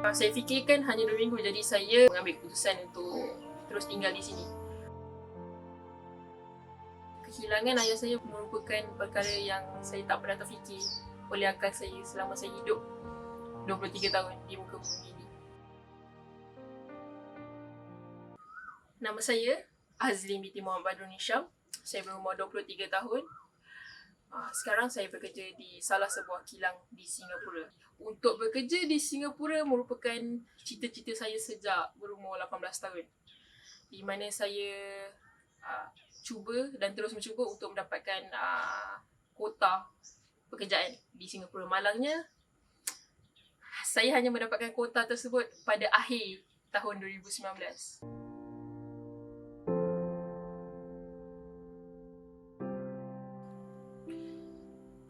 Saya fikirkan hanya 2 minggu, jadi saya mengambil keputusan untuk terus tinggal di sini. Kehilangan ayah saya merupakan perkara yang saya tak pernah terfikir oleh akal saya selama saya hidup 23 tahun di muka bumi ini. Nama saya Azlin binti Muhammad Badrun Hisham. Saya berumur 23 tahun. Sekarang saya bekerja di salah sebuah kilang di Singapura. Untuk bekerja di Singapura merupakan cita-cita saya sejak berumur 18 tahun. Di mana saya cuba dan terus mencuba untuk mendapatkan kota pekerjaan di Singapura. Malangnya, saya hanya mendapatkan kota tersebut pada akhir tahun 2019.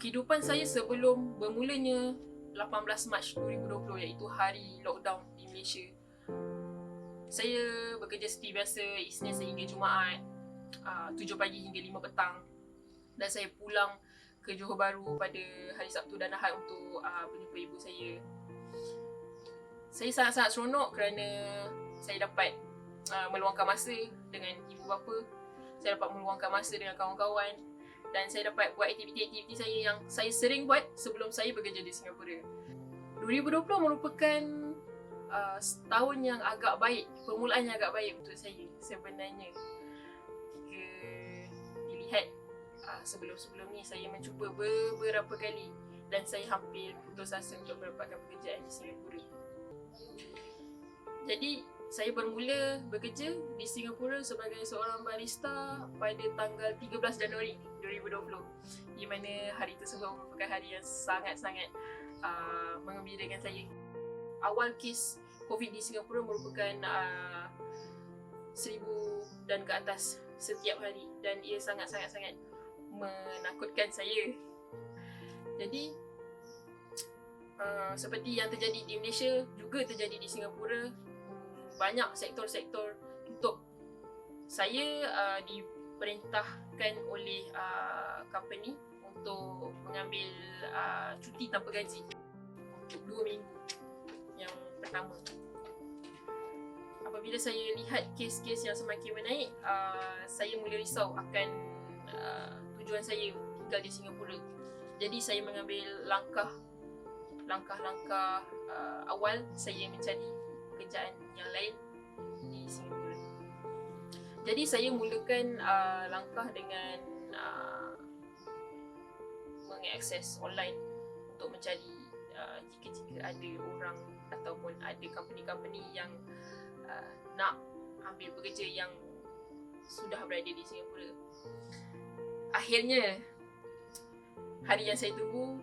Kehidupan saya sebelum bermulanya 18 Mac 2020, iaitu hari lockdown di Malaysia. Saya bekerja seperti biasa Isnin sehingga Jumaat, 7 pagi hingga 5 petang. Dan saya pulang ke Johor Bahru pada hari Sabtu dan Ahad untuk berjumpa ibu saya. Saya sangat-sangat seronok kerana saya dapat meluangkan masa dengan ibu bapa. Saya dapat meluangkan masa dengan kawan-kawan. Dan saya dapat buat aktiviti-aktiviti saya yang saya sering buat sebelum saya bekerja di Singapura. 2020 merupakan tahun yang agak baik, permulaan yang agak baik untuk saya sebenarnya. Jika dilihat sebelum-sebelum ni saya mencuba beberapa kali dan saya hampir putus asa untuk mendapatkan pekerjaan di Singapura. Jadi saya bermula bekerja di Singapura sebagai seorang barista pada tanggal 13 Januari 2020, di mana hari tersebut merupakan hari yang sangat-sangat mengembirakan saya. Awal kes COVID di Singapura merupakan 1,000 dan ke atas setiap hari, dan ia sangat-sangat menakutkan saya. Jadi seperti yang terjadi di Malaysia juga terjadi di Singapura. Banyak sektor-sektor tutup. Saya diperintahkan oleh company untuk mengambil cuti tanpa gaji untuk 2 minggu yang pertama. Apabila saya lihat kes-kes yang semakin menaik, saya mula risau akan tujuan saya tinggal di Singapura. Jadi saya mengambil langkah-langkah awal saya mencari pekerjaan yang lain di Singapura. Jadi saya mulakan langkah dengan mengakses online untuk mencari jika ada orang ataupun ada company-company yang nak ambil pekerja yang sudah berada di Singapura. Akhirnya hari yang saya tunggu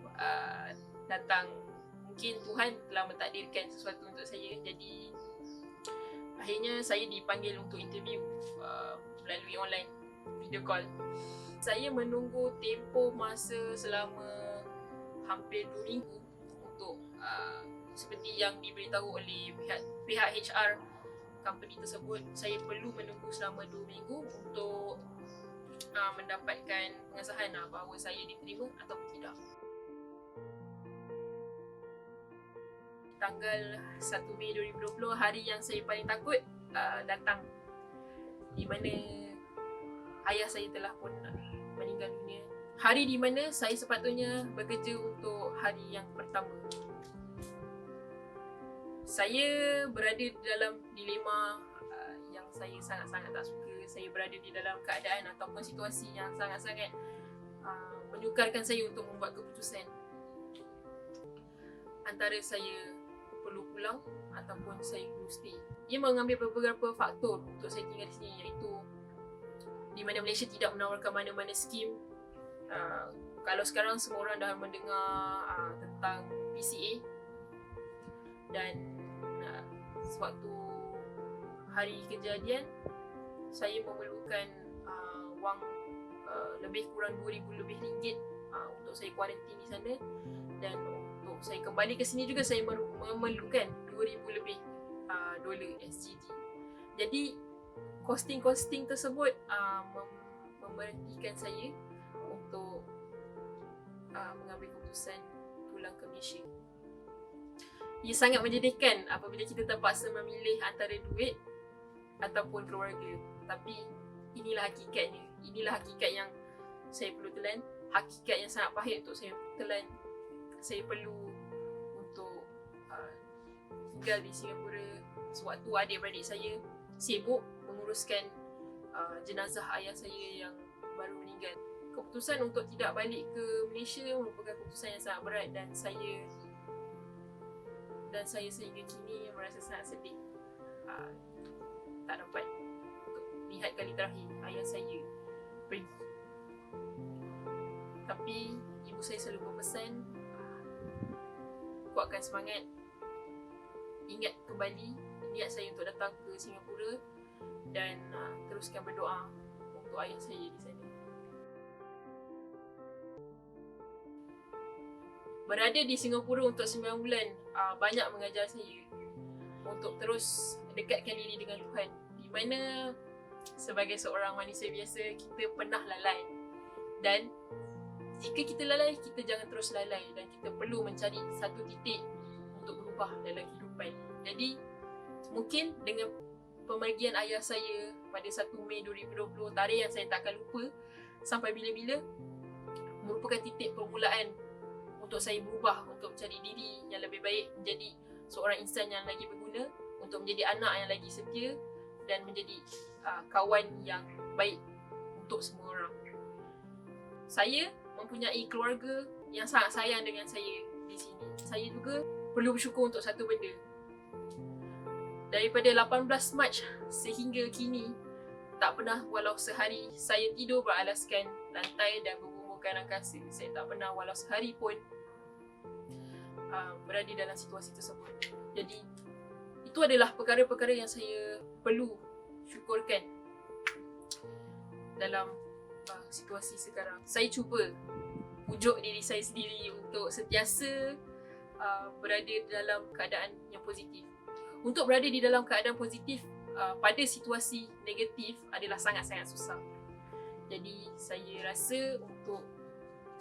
datang. Mungkin Tuhan telah mentakdirkan sesuatu untuk saya. Jadi akhirnya saya dipanggil untuk interview melalui online video call. Saya menunggu tempoh masa selama hampir 2 minggu untuk seperti yang diberitahu oleh pihak HR company tersebut. Saya perlu menunggu selama 2 minggu untuk mendapatkan pengesahan bahawa saya diterima atau tidak. Tanggal 1 Mei 2020, hari yang saya paling takut datang, di mana ayah saya telah pun meninggal dunia. Hari di mana saya sepatutnya bekerja untuk hari yang pertama. Saya berada dalam dilema yang saya sangat-sangat tak suka. Saya berada di dalam keadaan ataupun situasi yang sangat-sangat menyukarkan saya untuk membuat keputusan. Antara saya perlu pulang ataupun saya perlu stay. Ia mengambil beberapa faktor untuk saya tinggal di sini, iaitu di mana Malaysia tidak menawarkan mana-mana skim. Kalau sekarang semua orang dah mendengar tentang PCA, dan sewaktu hari kejadian saya memerlukan wang lebih kurang 2,000 lebih ringgit untuk saya kuarantin di sana, dan untuk saya kembali ke sini juga saya memerlukan 2,000 lebih dolar SGD. Jadi costing tersebut memberhentikan saya untuk mengambil keputusan pulang ke Malaysia. ia sangat menyedihkan apabila kita terpaksa memilih antara duit ataupun keluarga. Tapi inilah hakikatnya. Inilah hakikat yang saya perlu telan. Hakikat yang sangat pahit untuk saya telan. Saya perlu untuk tinggal di Singapura sewaktu adik-beradik saya sibuk menguruskan jenazah ayah saya yang baru meninggal. Keputusan untuk tidak balik ke Malaysia merupakan keputusan yang sangat berat dan saya sehingga kini merasa sangat sedih tak dapat untuk lihat kali terakhir ayah saya pergi. Tapi ibu saya selalu berpesan, kuatkan semangat, ingat kembali niat saya untuk datang ke Singapura dan teruskan berdoa untuk ayah saya di sana. Berada di Singapura untuk 9 bulan banyak mengajar saya untuk terus dekatkan diri dengan Tuhan, di mana sebagai seorang manusia biasa kita pernah lalai, dan jika kita lalai, kita jangan terus lalai dan kita perlu mencari satu titik untuk berubah dalam kehidupan. Jadi mungkin dengan pemergian ayah saya pada 1 Mei 2020, tarikh yang saya tak akan lupa sampai bila-bila, merupakan titik permulaan untuk saya berubah, untuk mencari diri yang lebih baik, menjadi seorang insan yang lagi berguna, untuk menjadi anak yang lagi setia dan menjadi kawan yang baik untuk semua orang. Saya mempunyai keluarga yang sangat sayang dengan saya di sini. Saya juga perlu bersyukur untuk satu benda. Daripada 18 Mac sehingga kini, tak pernah walau sehari saya tidur beralaskan lantai dan berbumbungkan angkasa. Saya tak pernah walau sehari pun berada dalam situasi tersebut. Jadi itu adalah perkara-perkara yang saya perlu syukurkan dalam situasi sekarang. Saya cuba pujuk diri saya sendiri untuk sentiasa berada dalam keadaan yang positif. Untuk berada di dalam keadaan positif pada situasi negatif adalah sangat-sangat susah. Jadi saya rasa untuk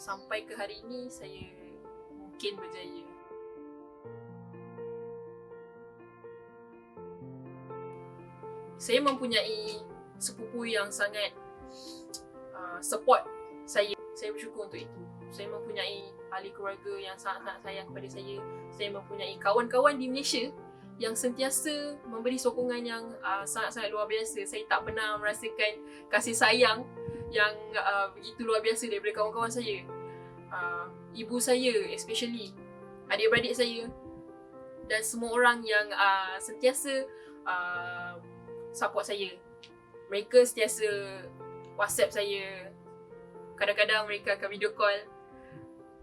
sampai ke hari ini saya mungkin berjaya. Saya mempunyai sepupu yang sangat support saya. Saya bersyukur untuk itu. Saya mempunyai ahli keluarga yang sangat-sangat sayang kepada saya. Saya mempunyai kawan-kawan di Malaysia yang sentiasa memberi sokongan yang sangat-sangat luar biasa. Saya tak pernah merasakan kasih sayang yang begitu luar biasa daripada kawan-kawan saya. Ibu saya especially, adik-beradik saya dan semua orang yang sentiasa support saya. Mereka sentiasa WhatsApp saya. Kadang-kadang mereka akan video call.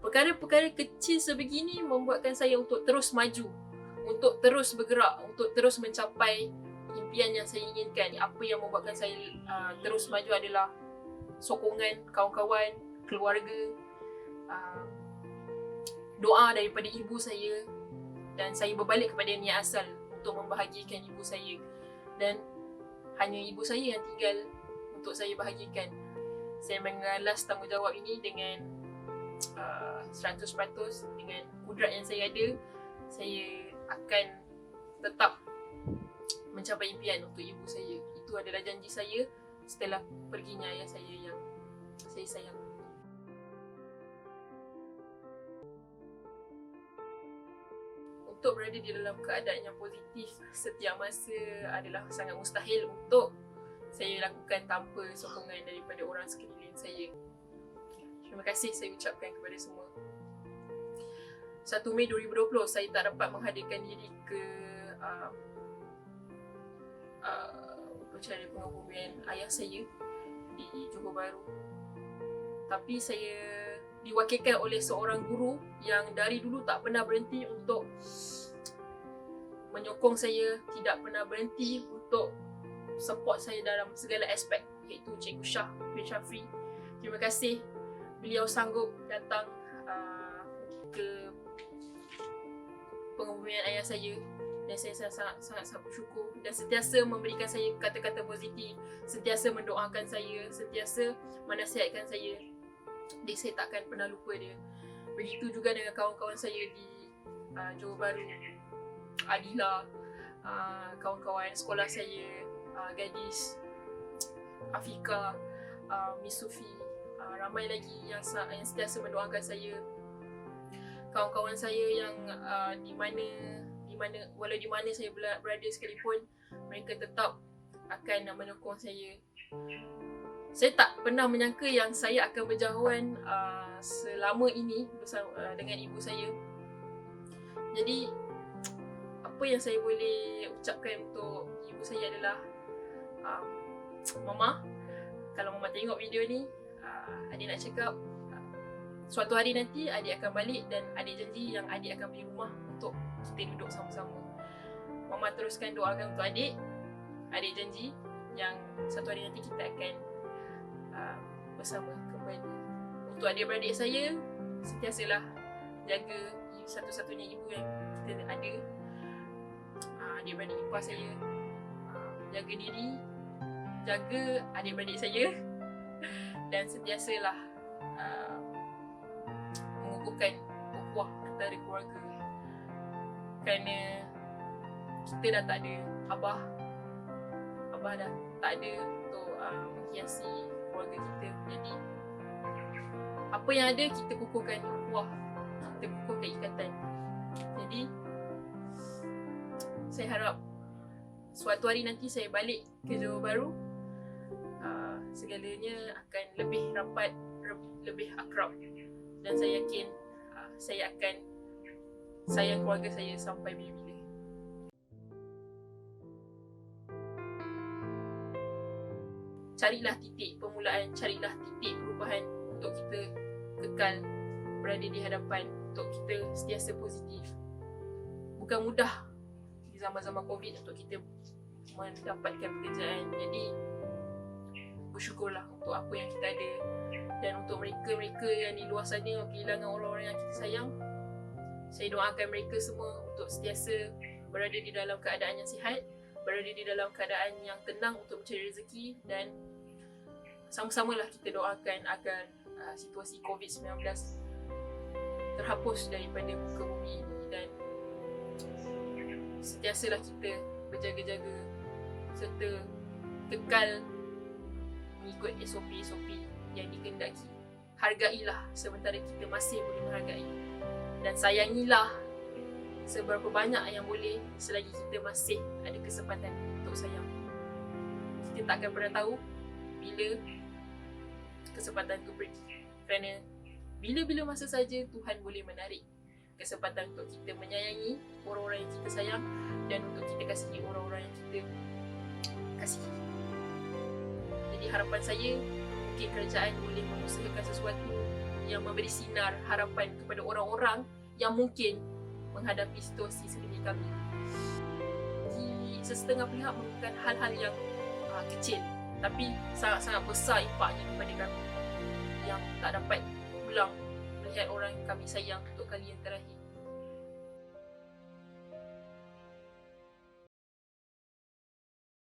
Perkara-perkara kecil sebegini membuatkan saya untuk terus maju, untuk terus bergerak, untuk terus mencapai impian yang saya inginkan. Apa yang membuatkan saya terus maju adalah sokongan kawan-kawan, keluarga, doa daripada ibu saya, dan saya berbalik kepada niat asal untuk membahagiakan ibu saya. Dan hanya ibu saya yang tinggal untuk saya bahagikan. Saya mengalas tanggungjawab ini dengan 100% dengan kudrat yang saya ada. Saya akan tetap mencapai impian untuk ibu saya. Itu adalah janji saya setelah perginya ayah saya yang saya sayang. Untuk berada di dalam keadaan yang positif setiap masa adalah sangat mustahil untuk saya lakukan tanpa sokongan daripada orang sekeliling saya. Terima kasih saya ucapkan kepada semua. 1 Mei 2020 saya tak dapat menghadirkan diri ke upacara pengabumian ayah saya di Johor Bahru. Tapi saya diwakilkan oleh seorang guru yang dari dulu tak pernah berhenti untuk menyokong saya, tidak pernah berhenti untuk support saya dalam segala aspek, iaitu Cikgu Shah bin Shafri. Terima kasih beliau sanggup datang ke pengabumian ayah saya, dan saya sangat bersyukur dan sentiasa memberikan saya kata-kata positif, sentiasa mendoakan saya, sentiasa menasihatkan saya. Jadi saya takkan pernah lupa dia. Begitu juga dengan kawan-kawan saya di Johor Bahru, Adila, kawan-kawan sekolah saya, Gadis, Afika, Miss Sufi, ramai lagi yang sentiasa mendoakan saya. Kawan-kawan saya yang di mana walau di mana saya berada sekalipun, mereka tetap akan menyokong saya. Saya tak pernah menyangka yang saya akan berjauhan selama ini bersama dengan ibu saya. Jadi apa yang saya boleh ucapkan untuk ibu saya adalah, Mama, kalau Mama tengok video ni, adik nak cakap suatu hari nanti adik akan balik dan adik janji yang adik akan beli rumah untuk kita duduk sama-sama. Mama teruskan doakan untuk adik. Adik janji yang satu hari nanti kita akan bersama kembali. Untuk adik-beradik saya, sentiasalah jaga satu-satunya ibu yang kita ada. Adik-beradik ipar saya, jaga diri, jaga adik-beradik saya dan sentiasalah mengukuhkan ukhuwah antara keluarga. Kerana kita dah tak ada abah dah tak ada untuk menghiasi keluarga kita. Jadi apa yang ada kita kukuhkan ukhuwah, kita kukuhkan ikatan. Jadi saya harap suatu hari nanti saya balik ke Johor Bahru, segalanya akan lebih rapat, lebih akrab, dan saya yakin saya akan sayang keluarga saya sampai bila-bila. Carilah titik permulaan, carilah titik perubahan untuk kita kekal berada di hadapan, untuk kita sentiasa positif. Bukan mudah di zaman-zaman COVID untuk kita mendapatkan pekerjaan. Jadi bersyukurlah untuk apa yang kita ada. Dan untuk mereka-mereka yang di luar sana kehilangan orang-orang yang kita sayang, saya doakan mereka semua untuk sentiasa berada di dalam keadaan yang sihat, berada di dalam keadaan yang tenang untuk mencari rezeki, dan sama-samalah kita doakan agar situasi COVID-19 terhapus daripada muka bumi ini, dan sentiasalah kita berjaga-jaga serta kekal mengikut SOP-SOP yang dikehendaki. Hargailah sementara kita masih boleh menghargai, dan sayangilah seberapa banyak yang boleh selagi kita masih ada kesempatan untuk sayang. Kita tak akan pernah tahu bila kesempatan itu pergi, kerana bila-bila masa saja Tuhan boleh menarik kesempatan untuk kita menyayangi orang-orang yang kita sayang dan untuk kita kasihi orang-orang yang kita kasihi. Jadi harapan saya, mungkin kerajaan boleh mengusahakan sesuatu yang memberi sinar harapan kepada orang-orang yang mungkin menghadapi situasi seperti kami. Di sesetengah pihak merupakan hal-hal yang kecil, tapi sangat-sangat besar impaknya kepada kami yang tak dapat pulang melihat orang yang kami sayang untuk kali yang terakhir.